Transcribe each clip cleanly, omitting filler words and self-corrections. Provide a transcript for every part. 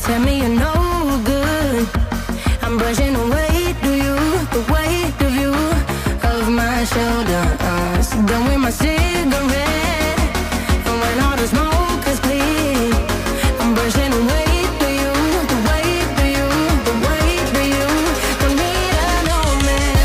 tell me you're no good. I'm brushing away, the weight of you, of my shoulders. Done with my cigarette, and when all the smoke is clear, I'm brushing away, the weight of you, the weight of you. Don't need an old man.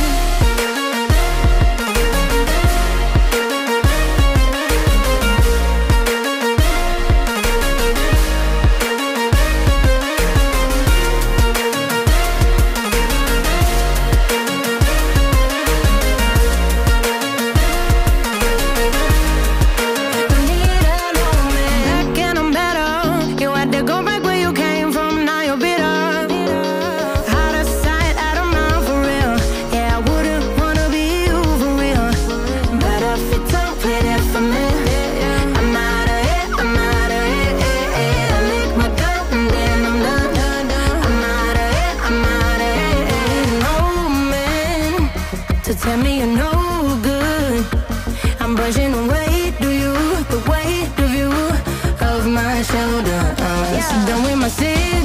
Tell me you're no good. I'm brushing away, the weight of you, of my shoulders. Done with my sin.